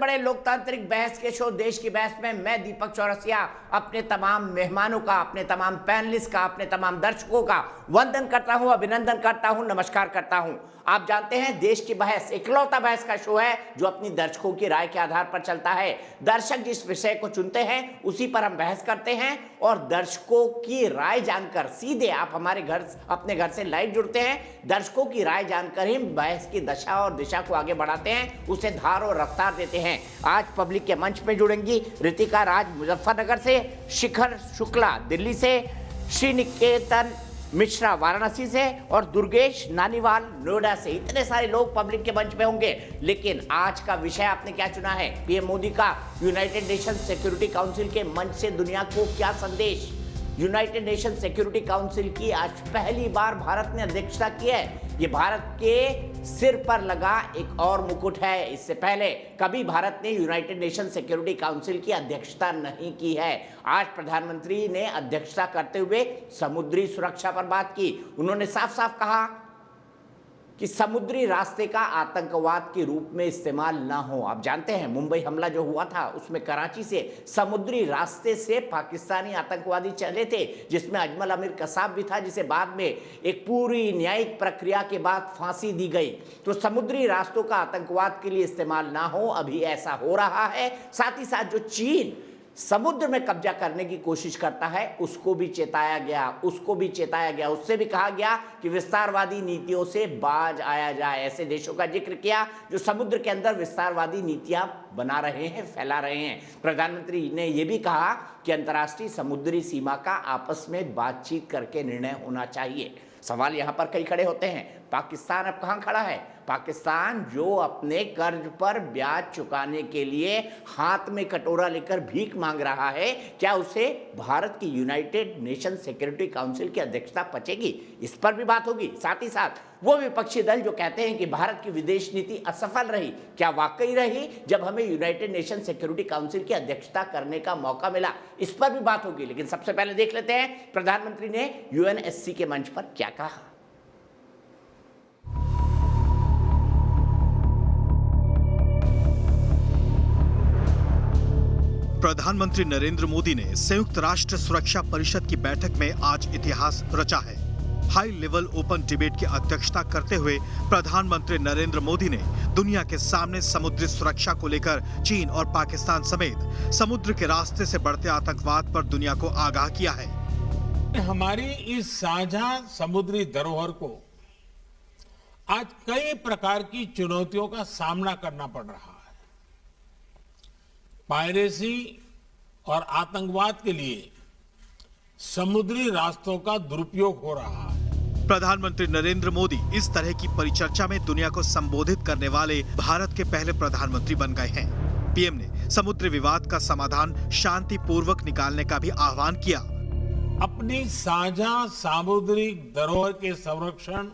बड़े लोकतांत्रिक बहस के शो देश की बहस में मैं दीपक चौरसिया अपने तमाम मेहमानों का, अपने तमाम पैनलिस्ट का, अपने तमाम दर्शकों का वंदन करता हूं, अभिनंदन करता हूं, नमस्कार करता हूं। आप जानते हैं देश की बहस इकलौता बहस का शो है जो अपनी दर्शकों की राय के आधार पर चलता है। दर्शक जिस विषय को चुनते हैं उसी पर हम बहस करते हैं और दर्शकों की राय जानकर सीधे आप हमारे घर, अपने घर से लाइव जुड़ते हैं। दर्शकों की राय जानकर ही बहस की दशा और दिशा को आगे बढ़ाते हैं, उसे धार और रफ्तार देते हैं। आज पब्लिक के मंच में जुड़ेंगी रितिका राज मुजफ्फरनगर से, शिखर शुक्ला दिल्ली से, श्रीनिकेतन मिश्रा वाराणसी से और दुर्गेश नानीवाल नोएडा से। इतने सारे लोग पब्लिक के मंच में होंगे, लेकिन आज का विषय आपने क्या चुना है? पीएम मोदी का यूनाइटेड नेशन सिक्योरिटी काउंसिल के मंच से दुनिया को क्या संदेश? यूनाइटेड नेशन सिक्योरिटी काउंसिल की आज पहली बार भारत ने अध्यक्षता की है। ये भारत के सिर पर लगा एक और मुकुट है। इससे पहले कभी भारत ने यूनाइटेड नेशन सिक्योरिटी काउंसिल की अध्यक्षता नहीं की है। आज प्रधानमंत्री ने अध्यक्षता करते हुए समुद्री सुरक्षा पर बात की। उन्होंने साफ साफ कहा कि समुद्री रास्ते का आतंकवाद के रूप में इस्तेमाल ना हो। आप जानते हैं मुंबई हमला जो हुआ था उसमें कराची से समुद्री रास्ते से पाकिस्तानी आतंकवादी चले थे, जिसमें अजमल अमीर कसाब भी था, जिसे बाद में एक पूरी न्यायिक प्रक्रिया के बाद फांसी दी गई। तो समुद्री रास्तों का आतंकवाद के लिए इस्तेमाल ना हो, अभी ऐसा हो रहा है। साथ ही साथ जो चीन समुद्र में कब्जा करने की कोशिश करता है उसको भी चेताया गया, उससे भी कहा गया कि विस्तारवादी नीतियों से बाज आया जाए। ऐसे देशों का जिक्र किया जो समुद्र के अंदर विस्तारवादी नीतियां बना रहे हैं, फैला रहे हैं। प्रधानमंत्री ने यह भी कहा कि अंतर्राष्ट्रीय समुद्री सीमा का आपस में बातचीत करके निर्णय होना चाहिए। सवाल यहां पर कई खड़े होते हैं, पाकिस्तान अब कहां खड़ा है? पाकिस्तान जो अपने कर्ज पर ब्याज चुकाने के लिए हाथ में कटोरा लेकर भीख मांग रहा है, क्या उसे भारत की यूनाइटेड नेशन सिक्योरिटी काउंसिल की अध्यक्षता पचेगी? इस पर भी बात होगी। साथ ही साथ वो विपक्षी दल जो कहते हैं कि भारत की विदेश नीति असफल रही, क्या वाकई रही जब हमें यूनाइटेड नेशन सिक्योरिटी काउंसिल की अध्यक्षता करने का मौका मिला? इस पर भी बात होगी। लेकिन सबसे पहले देख लेते हैं प्रधानमंत्री ने यूएनएससी के मंच पर क्या कहा। प्रधानमंत्री नरेंद्र मोदी ने संयुक्त राष्ट्र सुरक्षा परिषद की बैठक में आज इतिहास रचा है। हाई लेवल ओपन डिबेट की अध्यक्षता करते हुए प्रधानमंत्री नरेंद्र मोदी ने दुनिया के सामने समुद्री सुरक्षा को लेकर चीन और पाकिस्तान समेत समुद्र के रास्ते से बढ़ते आतंकवाद पर दुनिया को आगाह किया है। हमारी इस साझा समुद्री धरोहर को आज कई प्रकार की चुनौतियों का सामना करना पड़ रहा है। पायरेसी और आतंकवाद के लिए समुद्री रास्तों का दुरुपयोग हो रहा है। प्रधानमंत्री नरेंद्र मोदी इस तरह की परिचर्चा में दुनिया को संबोधित करने वाले भारत के पहले प्रधानमंत्री बन गए हैं। पीएम ने समुद्री विवाद का समाधान शांतिपूर्वक निकालने का भी आह्वान किया। अपनी साझा सामुद्रिक धरोहर के संरक्षण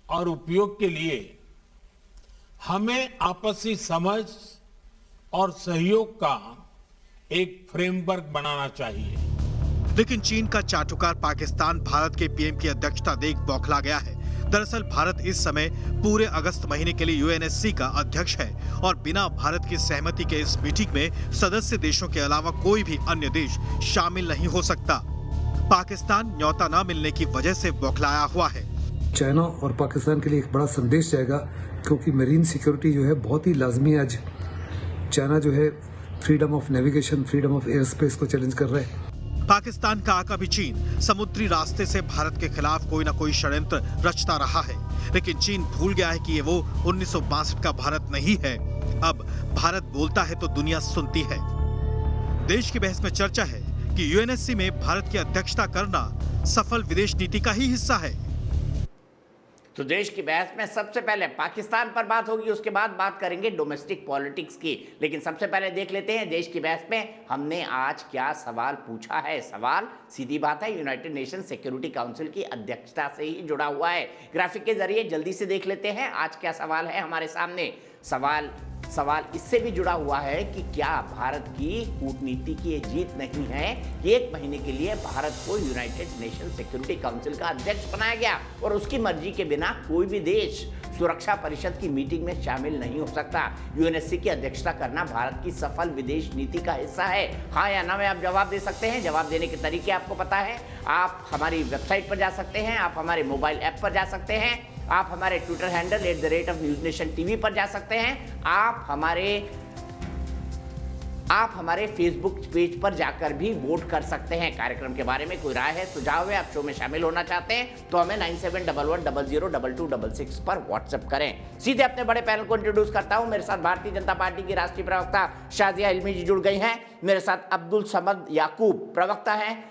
और उपयोग के लिए हमें आपसी समझ और सहयोग का एक फ्रेमवर्क बनाना चाहिए। लेकिन चीन का चाटुकार पाकिस्तान भारत के पीएम की अध्यक्षता देख बौखला गया है। दरअसल भारत इस समय पूरे अगस्त महीने के लिए यूएनएससी का अध्यक्ष है और बिना भारत की सहमति के इस मीटिंग में सदस्य देशों के अलावा कोई भी अन्य देश शामिल नहीं हो सकता। पाकिस्तान न्योता न मिलने की वजह से बौखलाया हुआ है। चाइना और पाकिस्तान के लिए एक बड़ा संदेश जाएगा, क्योंकि मरीन सिक्योरिटी जो है बहुत ही लाजमी है। आज चाइना जो है freedom of navigation, freedom of air space को चैलेंज कर रहा है। पाकिस्तान का आका भी चीन समुद्री रास्ते से भारत के खिलाफ कोई न कोई षड्यंत्र रचता रहा है, लेकिन चीन भूल गया है कि ये वो 1962 का भारत नहीं है। अब भारत बोलता है तो दुनिया सुनती है। देश की बहस में चर्चा है कि यूएनएससी में भारत की अध्यक्षता करना सफल विदेश नीति का ही हिस्सा है। तो देश की बहस में सबसे पहले पाकिस्तान पर बात होगी, उसके बाद बात करेंगे डोमेस्टिक पॉलिटिक्स की। लेकिन सबसे पहले देख लेते हैं देश की बहस में हमने आज क्या सवाल पूछा है। सवाल सीधी बात है, यूनाइटेड नेशन सिक्योरिटी काउंसिल की अध्यक्षता से ही जुड़ा हुआ है। ग्राफिक के जरिए जल्दी से देख लेते हैं आज क्या सवाल है हमारे सामने। सवाल सवाल इससे भी जुड़ा हुआ है कि क्या भारत की कूटनीति की ये जीत नहीं है कि 1 महीने के लिए भारत को यूनाइटेड नेशन सिक्योरिटी काउंसिल का अध्यक्ष बनाया गया और उसकी मर्जी के बिना कोई भी देश सुरक्षा परिषद की मीटिंग में शामिल नहीं हो सकता। यूएनएससी की अध्यक्षता करना भारत की सफल विदेश नीति का हिस्सा है। हाँ या ना में आप जवाब दे सकते हैं। जवाब देने के तरीके आपको पता है। आप हमारी वेबसाइट पर जा सकते हैं, आप हमारे मोबाइल ऐप पर जा सकते हैं, आप हमारे ट्विटर हैंडल @NewsNation TV पर जा सकते हैं, आप हमारे फेसबुक पेज पर जाकर भी वोट कर सकते हैं। कार्यक्रम के बारे में कोई राय है, सुझाव है, आप शो में शामिल होना चाहते हैं तो हमें 9711002266 पर व्हाट्सएप करें। सीधे अपने बड़े पैनल को इंट्रोड्यूस करता हूं। मेरे साथ भारतीय जनता पार्टी की राष्ट्रीय प्रवक्ता शाजिया इल्मी जी जुड़ गई हैं। मेरे साथ अब्दुल समद याकूब प्रवक्ता हैं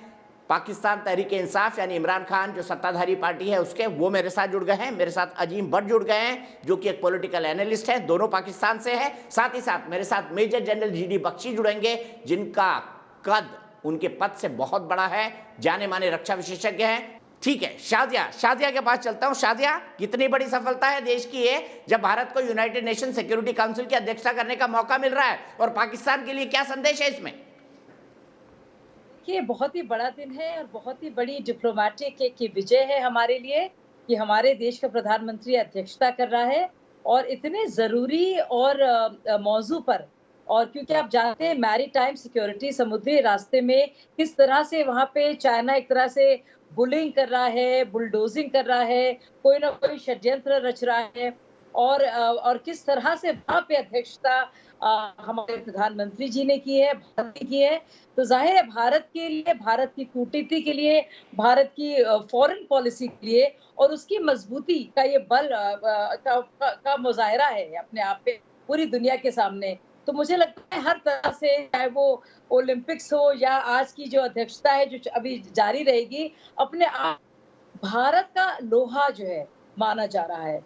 पाकिस्तान तहरीक इंसाफ यानी इमरान खान जो सत्ताधारी पार्टी है उसके, वो मेरे साथ जुड़ गए हैं। मेरे साथ अजीम भट्ट जुड़ गए हैं जो कि एक पॉलिटिकल एनालिस्ट है, दोनों पाकिस्तान से है। साथ ही साथ मेरे साथ मेजर जनरल GD बख्शी जुड़ेंगे जिनका कद उनके पद से बहुत बड़ा है, जाने माने रक्षा विशेषज्ञ हैं। ठीक है, शाजिया के पास चलता हूं। शाजिया, कितनी बड़ी सफलता है देश की ये जब भारत को यूनाइटेड नेशन सिक्योरिटी काउंसिल की अध्यक्षता करने का मौका मिल रहा है, और पाकिस्तान के लिए क्या संदेश है इसमें? ये बहुत ही बड़ा दिन है और बहुत ही बड़ी डिप्लोमेटिक की विजय है हमारे लिए कि हमारे देश का प्रधानमंत्री अध्यक्षता कर रहा है और इतने ज़रूरी और मौजू पर। और क्योंकि आप जानते हैं मैरीटाइम सिक्योरिटी, समुद्री रास्ते में किस तरह से वहाँ पे चाइना एक तरह से बुलिंग कर रहा है, बुलडोजिंग कर रहा है, कोई ना कोई षड्यंत्र रच रहा है, और किस तरह से वहाँ पे अध्यक्षता हमारे प्रधानमंत्री जी ने की है, भारत ने की है। तो जाहिर है भारत के लिए, भारत की कूटनीति के लिए, भारत की फॉरेन पॉलिसी के लिए और उसकी मजबूती का ये बल का मुजाहिरा है अपने आप पे पूरी दुनिया के सामने। तो मुझे लगता है हर तरह से, चाहे वो ओलंपिक्स हो या आज की जो अध्यक्षता है जो अभी जारी रहेगी, अपने आप भारत का लोहा जो है माना जा रहा है।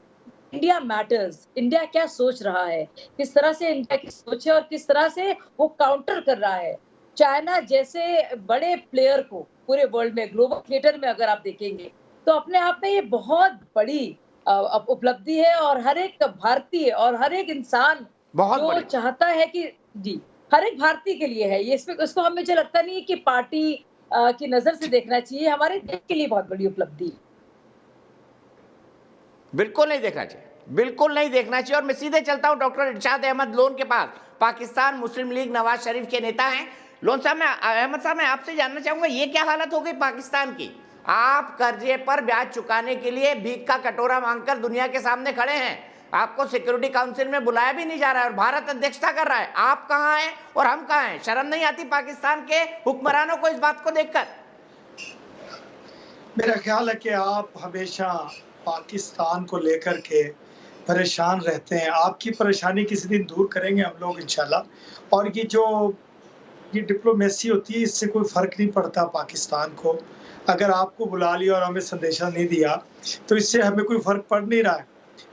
इंडिया मैटर्स, इंडिया क्या सोच रहा है, किस तरह से इंडिया की सोच है और किस तरह से वो काउंटर कर रहा है चाइना जैसे बड़े प्लेयर को पूरे वर्ल्ड में, ग्लोबल थिएटर में अगर आप देखेंगे तो अपने आप में ये बहुत बड़ी उपलब्धि है। और हर एक भारतीय और हर एक इंसान जो चाहता है कि जी, हर एक भारतीय के लिए है ये, इसको हमें मुझे लगता नहीं है कि पार्टी की नजर से देखना चाहिए, हमारे देश के लिए बहुत बड़ी उपलब्धि है। बिल्कुल नहीं देखना चाहिए, बिल्कुल नहीं देखना चाहिए। और मैं सीधे चलता हूं डॉक्टर इरशाद अहमद लोन के पास, पाकिस्तान मुस्लिम लीग नवाज शरीफ के नेता हैं। लोन साहब, अहमद साहब, मैं आपसे जानना चाहूंगा ये क्या हालत हो गई पाकिस्तान की? आप कर्जे पर ब्याज चुकाने के लिए भीख का कटोरा मांगकर दुनिया के सामने खड़े हैं, आपको सिक्योरिटी काउंसिल में बुलाया भी नहीं जा रहा है और भारत अध्यक्षता कर रहा है। आप कहाँ हैं और हम कहाँ हैं? शर्म नहीं आती पाकिस्तान के हुक्मरानों को इस बात को देखकर? मेरा ख्याल है कि आप हमेशा पाकिस्तान को लेकर के परेशान रहते हैं। आपकी परेशानी किसी दिन दूर करेंगे हम लोग इंशाल्लाह। और ये डिप्लोमेसी होती है, इससे कोई फ़र्क नहीं पड़ता पाकिस्तान को। अगर आपको बुला लिया और हमें संदेशा नहीं दिया तो इससे हमें कोई फ़र्क पड़ नहीं रहा है।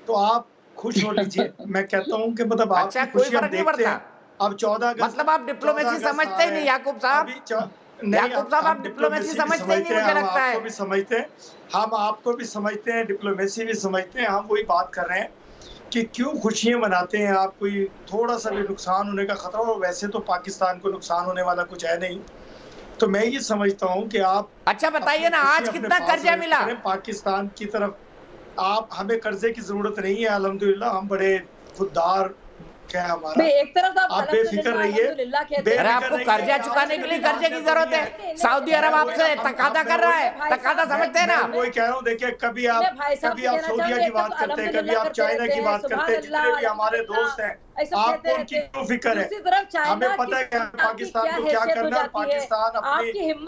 तो आप खुश हो लीजिए। मैं कहता हूँ कि मतलब अच्छा, आपकी खुशी हम देखते हैं। अब 14 अगस्त, मतलब आप डिप्लोमेसी समझते ही नहीं याकूब साहब? याकूब साहब, आप डिप्लोमेसी समझते ही नहीं, मुझे लगता है। आपको भी समझते हैं, हम आपको भी समझते हैं, डिप्लोमेसी भी समझते हैं। हम वही बात कर रहे हैं कि क्यों खुशियां मनाते हैं आप? कोई थोड़ा सा भी नुकसान होने का खतरा हो? वैसे तो पाकिस्तान को नुकसान होने वाला कुछ है नहीं। तो मैं ये समझता हूँ कि आप, अच्छा बताइए ना, आज कितना कर्जा मिला पाकिस्तान की तरफ? आप, हमें कर्जे की जरूरत नहीं है, अल्हम्दुलिल्लाह हम बड़े खुददार क्या हमारा। एक तरफ आप बेफिक्र रहिए। अरे आपको कर्जा चुकाने के लिए कर्जे की जरूरत है? सऊदी अरब आपसे तकादा कर रहा है, तकादा समझते हैं ना? वही कह रहा हूँ, देखिए कभी आप सऊदीया की बात करते हैं, कभी आप चाइना की बात करते हैं, जितने भी हमारे दोस्त हैं, आपको उनकी क्यों फिक्र है? हमें पता है कि पाकिस्तान को क्या करना है। पाकिस्तान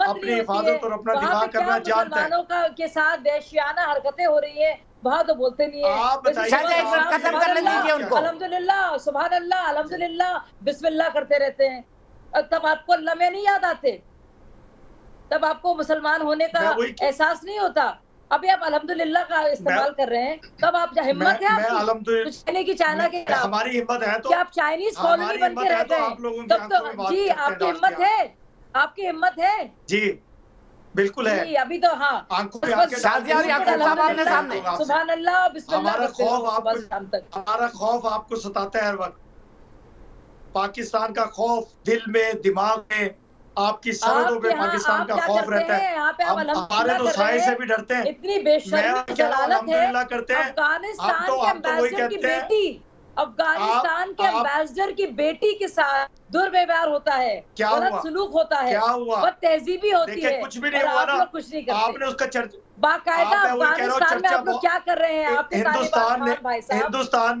अपनी हिफाजत और अपना दिफा करना जानता है। के साथ वैश्याना हरकतें हो रही है, वहाँ तो बोलते नहीं है। आप बताइए, खत्म कर लीजिए उनको। अल्हम्दुलिल्लाह, सुभान अल्लाह, अल्हम्दुलिल्लाह, बिस्मिल्लाह करते रहते हैं। तब आपको अल्लाह में नहीं याद आते? तब आपको मुसलमान होने का एहसास नहीं होता? अभी आप अल्हम्दुलिल्लाह का इस्तेमाल कर रहे हैं। तब आप हिम्मत है आपकी की चाइना के खिलाफ? हमारी हिम्मत है तो क्या आप चाइनीज कॉलोनी बन के रहते हैं? तब तो जी आपकी हिम्मत है, आपकी हिम्मत है जी, बिल्कुल है। अभी तो हाँ, हमारा खौफ आपको सताता है हर वक्त। पाकिस्तान का खौफ दिल में, दिमाग में, आपकी सरहदों पे पाकिस्तान का खौफ रहता है। हमारे तो साए से भी डरते हैं। इतनी बेशर्मी जलालत है। करते हैं। अफगानिस्तान के एम्बेसडर की बेटी, अफगानिस्तान के एम्बेसडर की बेटी के साथ दुर्व्यवहार होता है, गलत सलूक होता है, क्या हुआ? बहुत तहजीबी होती है। कुछ भी नहीं हुआ ना, कुछ नहीं करते। आपने उसका बाकायदा अफगानिस्तान में आप लोग क्या कर रहे हैं? आपके हिंदुस्तान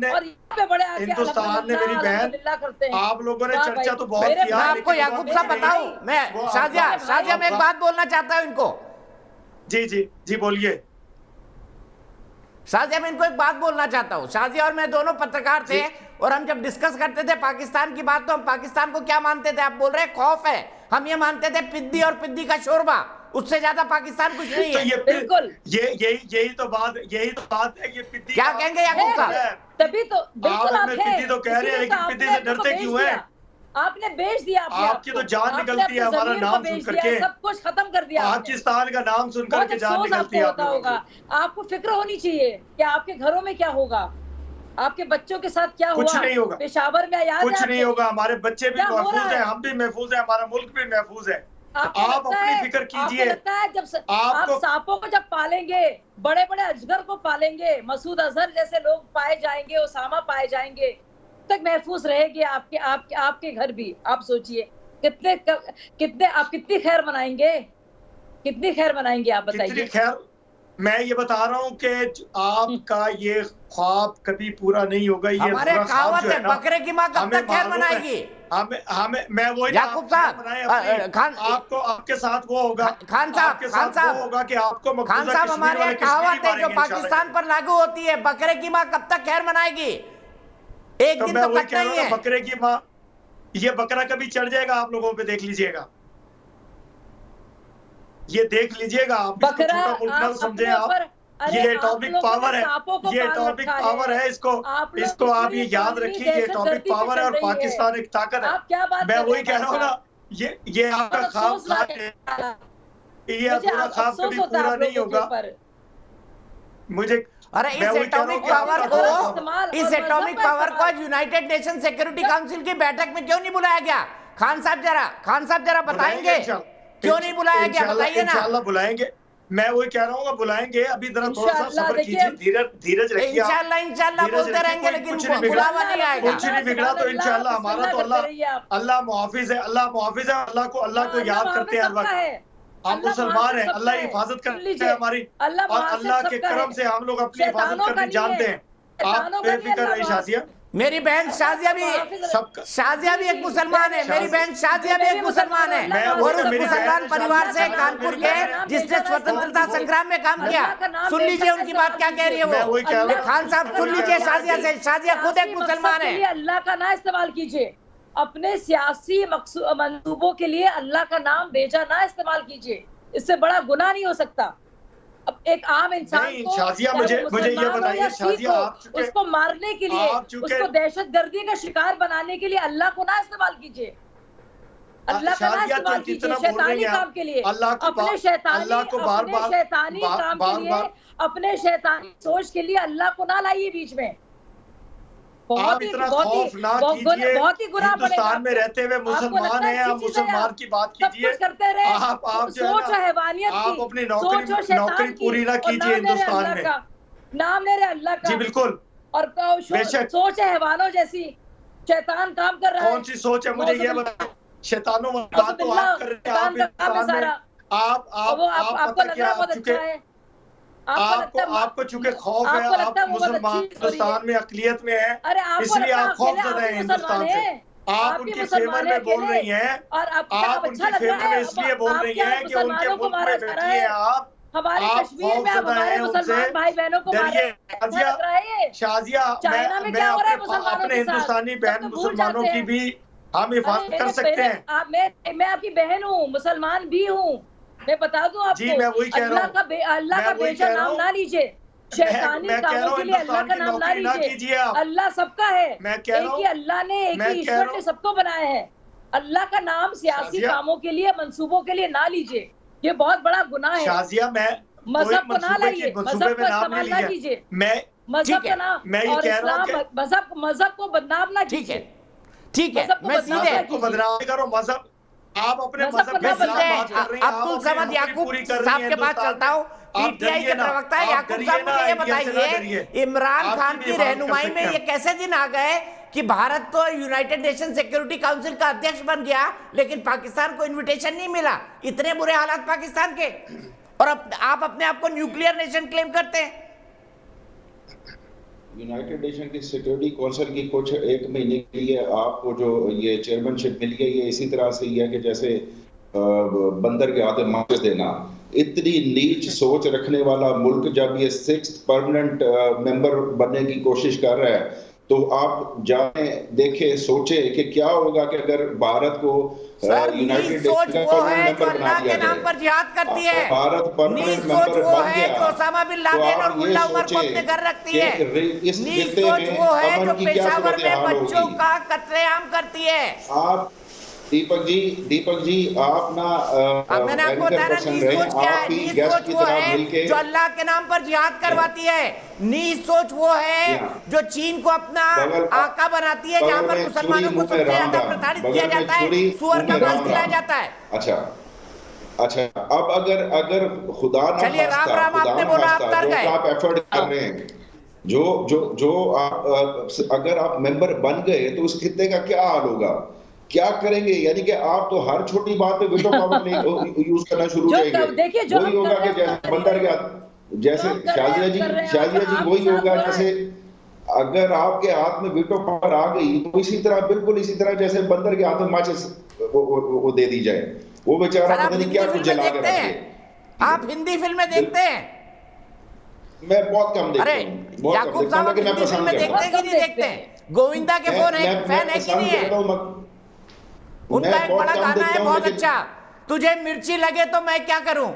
ने और यहाँ पे बड़े हिंदुस्तान ने मेरी बहन करते हैं। आप लोगों ने चर्चा तो बहुत मैं किया। आपको याकूब साहब बताऊं, मैं शाजिया में एक बात बोलना चाहता हूं इनको। जी बोलिए। शाजिया में इनको एक बात बोलना चाहता हूं। शाजिया और मैं दोनों पत्रकार थे और हम जब डिस्कस करते थे पाकिस्तान की बात, तो हम पाकिस्तान को क्या मानते थे? आप बोल रहे हैं खौफ है, हम ये मानते थे पिद्दी और पिद्दी का शोरबा, उससे ज्यादा पाकिस्तान कुछ नहीं है। तो बिल्कुल यही तो बात है। ये पिद्दी क्या कहेंगे याकूब साहब? तभी तो बिल्कुल आप पिद्दी तो कह रहे हैं, लेकिन पिद्दी से डरते क्यों हैं? आपने बेच दिया। आपकी तो जान निकलती है हमारा नाम सुन करके, सब कुछ खत्म कर दिया। पाकिस्तान का नाम सुन करके जान निकलती है। होता होगा, आपको फिक्र होनी चाहिए कि आपके घरों में क्या होगा, आपके बच्चों के साथ क्या हुआ। कुछ नहीं होगा पेशावर में याद कुछ नहीं होगा। हमारे बच्चे भी महफूज हैं, हम भी महफूज हैं, हमारा मुल्क भी महफूज है। आप अपनी फिक्र कीजिए। लगता है जब आप सांपों को जब पालेंगे, बड़े बड़े अजगर को पालेंगे, मसूद अजहर जैसे लोग पाए जाएंगे, ओसामा पाए जाएंगे, तक महफूज रहेगी आपके घर भी। आप सोचिए कितने आप कितनी खैर मनाएंगे, कितनी खैर मनाएंगे आप बताइए। खैर मैं ये बता रहा हूँ कि आपका ये ख्वाब कभी पूरा नहीं होगा। ये हमारे कहावत है, बकरे की माँ कब तक खैर मनाएगी? हमें मैं वही याकूब साहब, खान आपको आपके साथ वो होगा, खान साहब होगा कि आपको खान साहब हमारे कहावत है जो पाकिस्तान पर लागू होती है, बकरे की माँ कब तक खैर मनाएगी? एक दिन तो कटना ही है। बकरे की माँ, ये बकरा कभी चढ़ जाएगा आप लोगों पे, देख लीजिएगा, ये देख लीजिएगा। आप बकरा मुल्क ना समझे आप, ये एटॉमिक पावर है, ये एटॉमिक पावर है। इसको आप ये याद रखिए, ये एटॉमिक पावर है और पाकिस्तान एक ताकत है। मैं वही कह रहा हूँ ना, ये आपका ख्वाब है, ये अधूरा ख्वाब कभी पूरा नहीं होगा। मुझे अरे इस एटॉमिक पावर को यूनाइटेड नेशन सिक्योरिटी काउंसिल की बैठक में क्यों नहीं बुलाया गया? खान साहब जरा बताएंगे क्यों नहीं बुलाया गया? बताइए ना। इंशाल्लाह बुलाएंगे, मैं वही कह रहा हूँ बुलाएंगे। अभी जरा थोड़ा सा सब्र कीजिए, धीरज रखिए। इंशाल्लाह बोलते रहेंगे, लेकिन बुलावा नहीं आएगा। कुछ नहीं बिगड़ा तो इंशाल्लाह हमारा तो अल्लाह मुहाफिज है, अल्लाह को याद करते हैं हर वक्त। हम मुसलमान हैं, अल्लाह की हिफाजत करते हैं हमारी, और अल्लाह के करम से हम लोग अपनी हिफाजत करनी जानते हैं। आप बेफिक्र रहिए शाजिया। मेरी बहन शाजिया भी एक मुसलमान है, मेरी बहन शाजिया भी एक मुसलमान है, और उस मुसलमान परिवार से कानपुर के जिसने स्वतंत्रता संग्राम में काम किया। सुन लीजिए उनकी बात क्या कह रही है वो। खान साहब सुन लीजिए शाजिया से, शाजिया खुद एक मुसलमान है। अल्लाह का ना इस्तेमाल कीजिए, अपने सियासी मंसूबों के लिए अल्लाह का नाम बेजा ना इस्तेमाल कीजिए, इससे बड़ा गुनाह नहीं हो सकता। अब एक आम इंसान को, शाजिया मुझे ये बताइए, शाजिया उसको मारने के लिए, उसको दहशतगर्दी का शिकार बनाने के लिए अल्लाह को ना इस्तेमाल कीजिए, अल्लाह का ना इस्तेमाल कीजिए शैतानी काम के लिए, अपने शैतानी काम के लिए, अपने शैतानी सोच के लिए अल्लाह को ना लाइए बीच में। आप इतना खौफ ना कीजिए, हिंदुस्तान में रहते हुए मुसलमान हैं, आप मुसलमान की बात कीजिए। आप सोच हैवानियत आप अपनी नौकरी पूरी ना कीजिए हिंदुस्तान में, नाम ले रहे अल्लाह का, जी बिल्कुल। और सोच है हैवानों जैसी, शैतान काम कर रहा है। कौन सी सोच है मुझे ये बताओ? शैतानों बात तो आप कर रहे हैं, आपको लग रहा है बहुत अच्छा है, आपको चुके खौफ है, आप मुसलमान हिंदुस्तान में अकलियत में है, इसलिए आप खौफजदा हैं हिंदुस्तान से। आप उनके फेवर में बोल रही हैं, आप उनके फेवर में इसलिए बोल रही हैं कि उनके मुल्क में बैठी हैं आप, हमारे कश्मीर में हमारे मुसलमान भाई बहनों को शाजिया, मैं अपने हिंदुस्तानी बहन मुसलमानों की भी हम हिफाजत कर सकते हैं। मैं आपकी बहन हूँ, मुसलमान भी हूँ, मैं बता दूं आपको। जी मैं वही कह रहा हूँ, अल्लाह का बेजा नाम ना लीजिए, शैतानी कामों के लिए अल्लाह का नाम ना लीजिए। अल्लाह सबका है, एक ही अल्लाह ने, एक ही ईश्वर ने सबको बनाया है। अल्लाह का नाम सियासी कामों के लिए, मंसूबों के लिए ना लीजिए, ये बहुत बड़ा गुनाह है। शाजिया मजहब को ना लाइए, मजहब को इस्तेमाल ना कीजिए, मजहब का नाम, और इस्लाम मजहब को बदनाम ना कीजिए। ठीक है, मजहब को मैं बदनाम सीधे ना को बदनाम नहीं करो। मजहब, आप अपने मजहब मजहब को के ना खिलाफ बदनाम बात कर रहे हैं। अब्दुल आप अपनी समद नौकरी याकूब पूरी कर रही साहब हैं के पास हिंदुस्तान चलता में। हूँ। आप पीटीआई के डरिए ना, प्रवक्ता आप याकूब डरिए साहब ना, मुझे ये इंडिया से ना बताइए, डरिए। इमरान आपकी खान भी की हिफाजत कर रहनुमाई सकते में हैं ये कैसे दिन आ गए कि भारत तो यूनाइटेड नेशन सिक्योरिटी काउंसिल का अध्यक्ष बन गया, लेकिन पाकिस्तान को इनविटेशन नहीं मिला? इतने बुरे हालात पाकिस्तान के, और आप अपने आप को न्यूक्लियर नेशन क्लेम करते हैं। यूनाइटेड नेशन की सिक्योरिटी काउंसिल की कुछ एक महीने के लिए आपको जो ये चेयरमैनशिप मिली है, ये इसी तरह से ही है कि जैसे बंदर के हाथ में माचिस देना। इतनी नीच सोच रखने वाला मुल्क जब ये 6th परमानेंट मेंबर बनने की कोशिश कर रहा है, तो आप जाने देखे सोचे कि क्या होगा कि अगर भारत को यूनाइटेड सोच नेशन का वो है परमानेंट जो मेंबर बना अल्लाह दिया के नाम जाए। पर जिहाद करती है। भारत नीच परमानेंट सोच मेंबर वो बन है गया जो ओसामा बिन तो लादेन और आप ये मुल्ला उमर को सोचें अपने घर रखती कि है। इस नीच खित्ते सोच में वो है अमन जो की क्या पेशावर सूरत में हाल बच्चों होगी। का कत्लेआम करती है। आप दीपक जी आप ना अब मैंने आपको एंकर बताया ना, पर्सन नीच रहे, सोच क्या है? आप भी नीच गेस्ट सोच की वो तरह है मिलके जो अल्लाह के नाम पर जिहाद करवाती है। नीच सोच वो है जो चीन को अपना आका बनाती है, जहां पर मुसलमानों को सबसे ज्यादा प्रताड़ित किया जाता है, सुअर का मांस खिलाया जाता है। अच्छा अब अगर खुदा ना चलिए, राम खास्ता, राम खुदा आपने ना बोला, आप खास्ता, डर जो गए। आप एफर्ट कर रहे हैं, जो आप अगर आप मेंबर बन गए तो उस खित्ते का क्या हाल होगा, क्या करेंगे? यानी कि आप तो हर छोटी बात पे विटो पावर नहीं यूज करना शुरू जो करेंगे। देखिए, जो वही हम होगा कर कि रहे हैं, जैसे बंदर के जैसे शाजिया जी वही होगा, जैसे अगर आपके हाथ में विटो पावर आ गई तो इसी तरह, बिल्कुल इसी तरह जैसे बंदर के हाथ में माचिस वो दे दी जाए, वो बेचारा सर, आप पता नहीं हिंदी क्या कुछ फिल्में जला के देखते रख हैं? दे। आप हिंदी फिल्में देखते हैं? मैं बहुत कम देखता अरे हूँ, बहुत कम याकूब देखता साहब, हूँ, आप लेकिन मैं हिंदी पसंद फिल्में करता देखते हूँ। हैं कि नहीं देखते हैं? गोविंदा के फैन है कि पसंद नहीं करता है? हूँ, उनका एक बड़ा गाना है हूँ, बहुत लेकिन अच्छा, तुझे मिर्ची लगे तो मैं क्या करूं।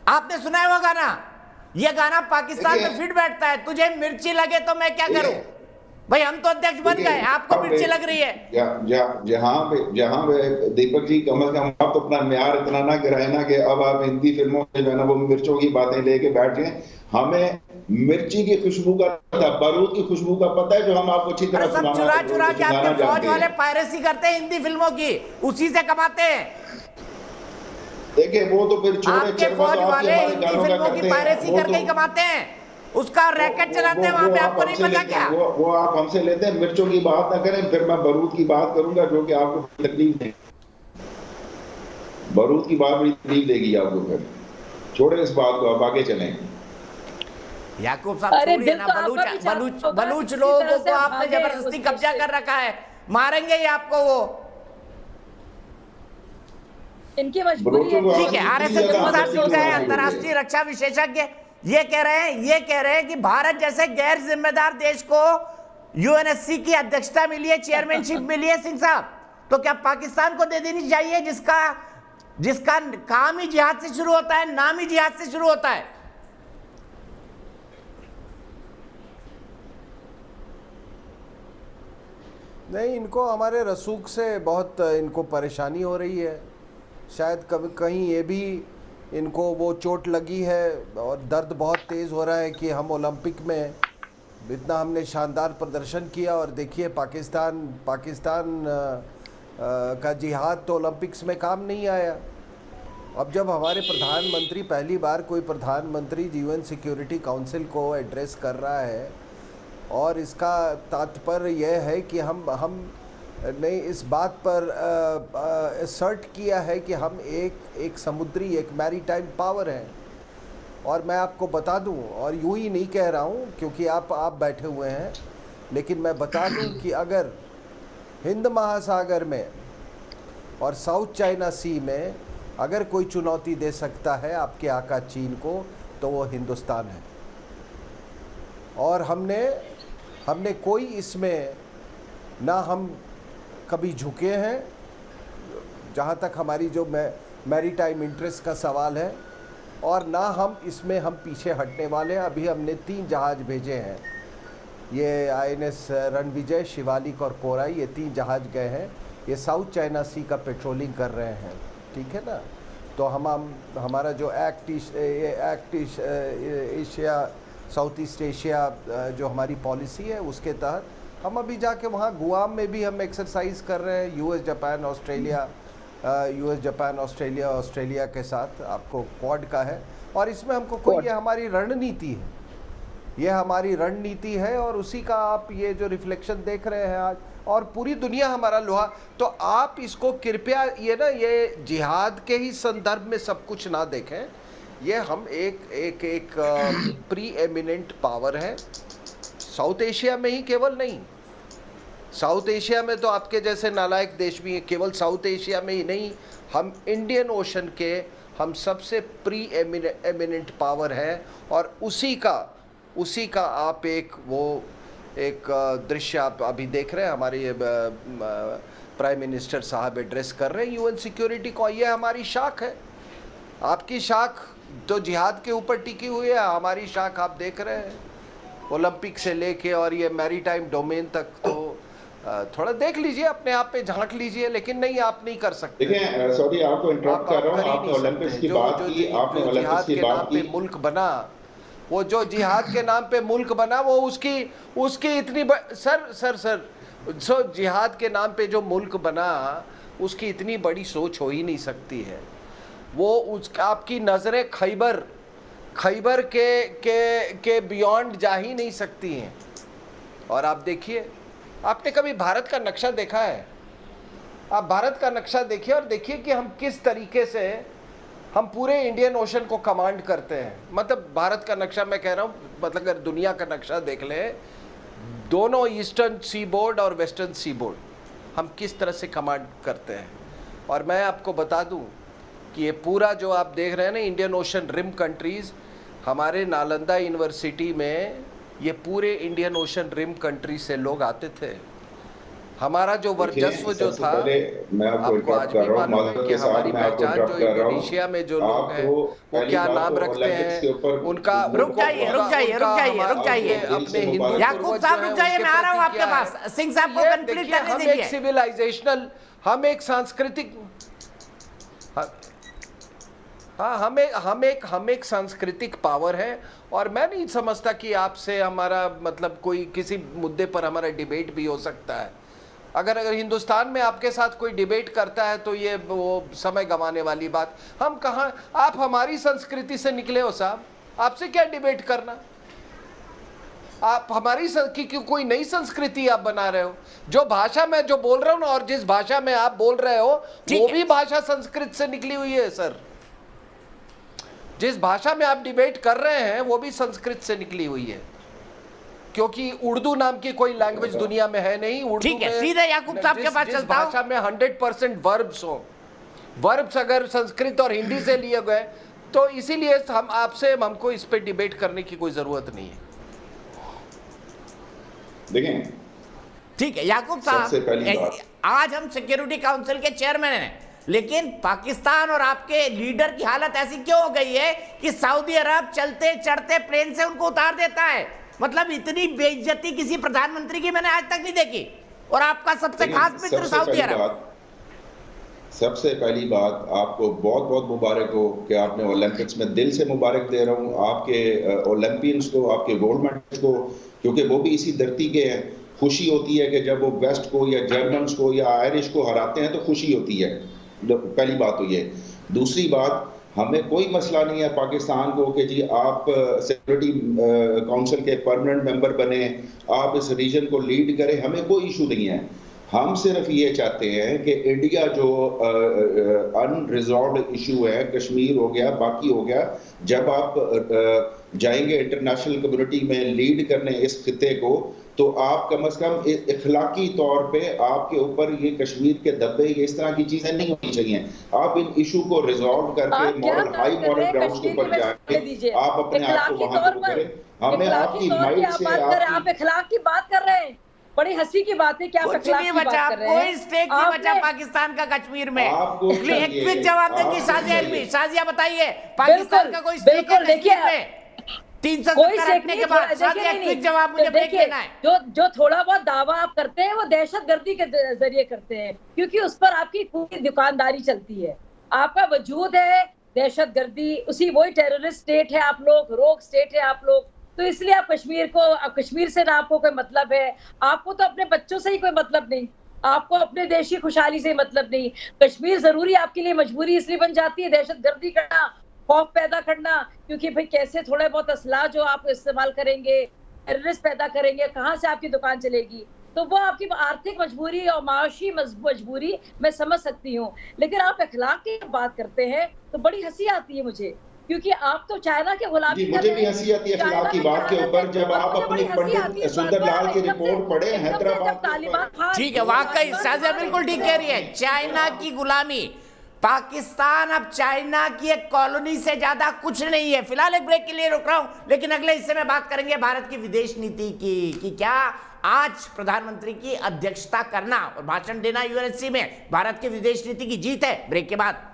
आपने सुना है वो गाना? ये गाना पाकिस्तान में फिट बैठता है, तुझे मिर्ची लगे तो मैं क्या करूं। भाई हम तो अध्यक्ष बन गए, आपको मिर्ची लग रही है। जहाँ पे दीपक जी कम से कम आप तो अपना म्यार इतना ना गिराए ना कि अब आप हिंदी फिल्मों में जो है ना वो मिर्चों की बातें लेके बैठ जाएं। हमें मिर्ची की खुशबू का पता, बारूद की खुशबू का पता है, जो हम आपको अच्छी तरह सब चुरा चुरा के आपके फौज जानते वाले हैं। पायरेसी करते हैं हिंदी फिल्मों की, उसी से कमाते हैं। देखिए वो तो फिर छोटे आपके फौज वाले हिंदी फिल्मों की पायरेसी करके ही कमाते हैं, उसका रैकेट चलाते हैं वहां पे, आपको नहीं पता क्या? वो आप हमसे लेते हैं। मिर्चों की बात ना करें, फिर मैं बारूद की बात करूंगा जो कि आपको तकलीफ देगी। बारूद की बात बड़ी तकलीफ देगी आपको। फिर छोड़े इस बात को, आप आगे चलें। याकूब साहब छोड़िए ना, बलूच लोगों को आपने जबरदस्ती कब्जा कर रखा है, मारेंगे ही आपको वो। इनकी मजबूरी है। ठीक है, आरएसएस के साथ जुड़ गए अंतर्राष्ट्रीय रक्षा विशेषज्ञ ये कह रहे हैं कि भारत जैसे गैर जिम्मेदार देश को यूएनएससी की अध्यक्षता मिली है, चेयरमैनशिप मिली है सिंह साहब, तो क्या पाकिस्तान को दे देनी चाहिए, जिसका काम ही जिहाद से शुरू होता है, नाम ही जिहाद से शुरू होता है? नहीं, इनको हमारे रसूख से बहुत इनको परेशानी हो रही है। शायद कभी कहीं ये भी इनको वो चोट लगी है और दर्द बहुत तेज़ हो रहा है कि हम ओलंपिक में इतना हमने शानदार प्रदर्शन किया और देखिए पाकिस्तान का जिहाद तो ओलंपिक्स में काम नहीं आया। अब जब हमारे प्रधानमंत्री, पहली बार कोई प्रधानमंत्री यूएन सिक्योरिटी काउंसिल को एड्रेस कर रहा है और इसका तात्पर्य यह है कि हम ने इस बात पर असर्ट किया है कि हम एक समुद्री, एक मैरीटाइम पावर हैं। और मैं आपको बता दूं, और यूं ही नहीं कह रहा हूं क्योंकि आप बैठे हुए हैं, लेकिन मैं बता दूं कि अगर हिंद महासागर में और साउथ चाइना सी में अगर कोई चुनौती दे सकता है आपके आका चीन को, तो वो हिंदुस्तान है। और हमने कोई इसमें ना हम कभी झुके हैं, जहाँ तक हमारी जो मैरीटाइम इंटरेस्ट का सवाल है, और ना हम इसमें पीछे हटने वाले हैं। अभी हमने 3 जहाज़ भेजे हैं, ये INS रणविजय, शिवालिक और कोराई, ये 3 जहाज़ गए हैं। ये साउथ चाइना सी का पेट्रोलिंग कर रहे हैं, ठीक है ना। तो हमारा जो act Asia, south east Asia जो हमारी पॉलिसी है, उसके तहत हम अभी जाके वहाँ गुआम में भी हम एक्सरसाइज कर रहे हैं, यूएस जापान ऑस्ट्रेलिया के साथ, आपको क्वाड का है। और इसमें हमको कोई, ये हमारी रणनीति है, ये हमारी रणनीति है और उसी का आप ये जो रिफ्लेक्शन देख रहे हैं आज, और पूरी दुनिया हमारा लोहा। तो आप इसको कृपया ये जिहाद के ही संदर्भ में सब कुछ ना देखें। ये हम एक प्री एमिनेंट पावर है साउथ एशिया में ही, केवल नहीं, साउथ एशिया में तो आपके जैसे नालायक देश भी हैं, केवल साउथ एशिया में ही नहीं, हम इंडियन ओशन के हम सबसे प्री एमिनेंट पावर है। और उसी का आप एक दृश्य आप अभी देख रहे हैं, हमारे प्राइम मिनिस्टर साहब एड्रेस कर रहे हैं यूएन सिक्योरिटी को। ये हमारी शाख है, आपकी शाख तो जिहाद के ऊपर टिकी हुई है, हमारी शाख आप देख रहे हैं ओलंपिक से लेके और ये मैरीटाइम डोमेन तक। तो थोड़ा देख लीजिए, अपने आप पे झांक लीजिए, लेकिन नहीं, आप नहीं कर सकते। देखिए सॉरी आपको इंटरप्ट कर रहा हूं, आपने ओलंपिक्स की बात की, आपने ओलंपिक्स की बात की, मुल्क बना, वो जो जिहाद के नाम पे मुल्क बना, वो उसकी इतनी सर जिहाद के नाम पे जो मुल्क बना, उसकी इतनी बड़ी सोच हो ही नहीं सकती है। वो उसका आपकी नज़रें खैबर के बियॉन्ड जा ही नहीं सकती हैं। और आप देखिए, आपने कभी भारत का नक्शा देखा है? आप भारत का नक्शा देखिए और देखिए कि हम किस तरीके से हम पूरे इंडियन ओशन को कमांड करते हैं। मतलब भारत का नक्शा मैं कह रहा हूँ, मतलब अगर दुनिया का नक्शा देख लें, दोनों ईस्टर्न सी बोर्ड और वेस्टर्न सी बोर्ड हम किस तरह से कमांड करते हैं। और मैं आपको बता दूं कि ये पूरा जो आप देख रहे हैं ना, इंडियन ओशन रिम कंट्रीज़, हमारे नालंदा यूनिवर्सिटी में ये पूरे इंडियन ओशन रिम कंट्री से लोग आते थे। हमारा जो वर्चस्व जो था, आपको आज भी मालूम है कि हमारी पहचान जो इंडोनेशिया में जो लोग हैं वो क्या नाम रखते हैं, उनका रुक जाइए अपने हिंदू याकूब साहब रुक जाइए, मैं आ रहा हूं आपके पास। सिंह साहब को कंप्लीट करने दीजिए। हम एक सिविलाइजेशनल, हम एक सांस्कृतिक, हाँ हम एक सांस्कृतिक पावर है। और मैं नहीं समझता कि आपसे हमारा मतलब कोई किसी मुद्दे पर हमारा डिबेट भी हो सकता है। अगर हिंदुस्तान में आपके साथ कोई डिबेट करता है तो ये वो समय गंवाने वाली बात। हम कहाँ, आप हमारी संस्कृति से निकले हो साहब, आपसे क्या डिबेट करना। आप हमारी कोई नई संस्कृति आप बना रहे हो। जो भाषा मैं जो बोल रहा हूँ ना, और जिस भाषा में आप बोल रहे हो वो भी भाषा संस्कृत से निकली हुई है सर। जिस भाषा में आप डिबेट कर रहे हैं वो भी संस्कृत से निकली हुई है, क्योंकि उर्दू नाम की कोई लैंग्वेज दुनिया में है नहीं। उर्दू में सीधे याकूब साहब के पास चलता हूं। भाषा में 100% वर्ब्स हो, वर्ब्स अगर संस्कृत और हिंदी से लिए गए तो इसीलिए हम आपसे हमको इस पे डिबेट करने की कोई जरूरत नहीं है। देखें, ठीक है याकूब साहब, आज हम सिक्योरिटी काउंसिल के चेयरमैन हैं, लेकिन पाकिस्तान और आपके लीडर की हालत ऐसी क्यों हो गई है कि सऊदी अरब चलते चढ़ते प्लेन से उनको उतार देता है। मतलब इतनी बेइज्जती किसी प्रधानमंत्री की मैंने आज तक नहीं देखी। और आपका सबसे खास मित्र सऊदी अरब। सबसे पहली बात, आपको बहुत बहुत मुबारक हो कि आपने ओलंपिक्स में दिल से मुबारक दे रहा हूँ आपके ओलंपियंस को, आपके गोल्ड मेडल्स को, क्योंकि वो भी इसी धरती के हैं। खुशी होती है कि जब वो वेस्ट को या जर्मन्स को या आयरिश को हराते हैं तो खुशी होती है। पहली बात तो ये। दूसरी बात, हमें कोई मसला नहीं है पाकिस्तान को कि जी आप सिक्योरिटी काउंसिल के परमानेंट मेंबर बने, आप इस रीजन को लीड करें, हमें कोई इशू नहीं है। हम सिर्फ ये चाहते हैं कि इंडिया जो अनरिजॉल्व्ड इशू है, कश्मीर हो गया, बाकी हो गया, जब आप जाएंगे इंटरनेशनल कम्युनिटी में लीड करने इस खिते को, तो आप कम से कम इखलाकी तौर पे आपके ऊपर ये कश्मीर के दब्बे, ये इस तरह की चीजें नहीं होनी चाहिए। आप इन इशू को रिजॉल्व करके मॉरल हाई मॉरल ग्राउंड्स के ऊपर जाके आप अपने आप को वहां करें। हमें आपकी माइंड से आप इखलाक की बात कर रहे हैं, बड़ी हंसी की बात है कि आप इखलाक की बात कर रहे हैं। कोई स्टेक नहीं बचा पाकिस्तान का कश्मीर में। क्विक जवाब देंगी साजिया इल्मी। साजिया बताइए, पाकिस्तान का कोई स्टेक है कश्मीर में? 370 हटने के बाद साजिया क्विक जवाब मुझे ब्रेक लेना है। जो थोड़ा बहुत दावा आप करते हैं वो दहशतगर्दी के जरिए करते हैं, क्योंकि उस पर आपकी पूरी दुकानदारी चलती है। आपका वजूद है दहशतगर्दी, उसी वही टेररिस्ट स्टेट है आप लोग, रोग स्टेट है आप लोग। तो इसलिए आप कश्मीर से ना आपको कोई मतलब है, आपको तो अपने बच्चों से ही कोई मतलब नहीं, आपको अपने देश की खुशहाली से मतलब नहीं। कश्मीर जरूरी आपके लिए मजबूरी इसलिए बन जाती है दहशतगर्दी करना, खौफ पैदा करना, क्योंकि भाई कैसे थोड़े बहुत असला जो आप इस्तेमाल करेंगे, टेररिस्ट पैदा करेंगे, कहाँ से आपकी दुकान चलेगी, तो वो आपकी आर्थिक मजबूरी और माशी मजबूरी मैं समझ सकती हूँ। लेकिन आप अखलाक की बात करते हैं तो बड़ी हंसी आती है मुझे, क्योंकि आप तो चाइना के गुलामी जी, मुझे भी हंसी आती है अखलाक की बात के ऊपर जब आप अपनी पंडित सुंदरलाल की रिपोर्ट पढ़े हैदराबाद। ठीक है, वाकई साजिया बिल्कुल ठीक कह रही है, चाइना की गुलामी, पाकिस्तान अब चाइना की एक कॉलोनी से ज्यादा कुछ नहीं है। फिलहाल एक ब्रेक के लिए रुक रहा हूं, लेकिन अगले हिस्से में बात करेंगे भारत की विदेश नीति की कि क्या आज प्रधानमंत्री की अध्यक्षता करना और भाषण देना यूएनएससी में भारत की विदेश नीति की जीत है। ब्रेक के बाद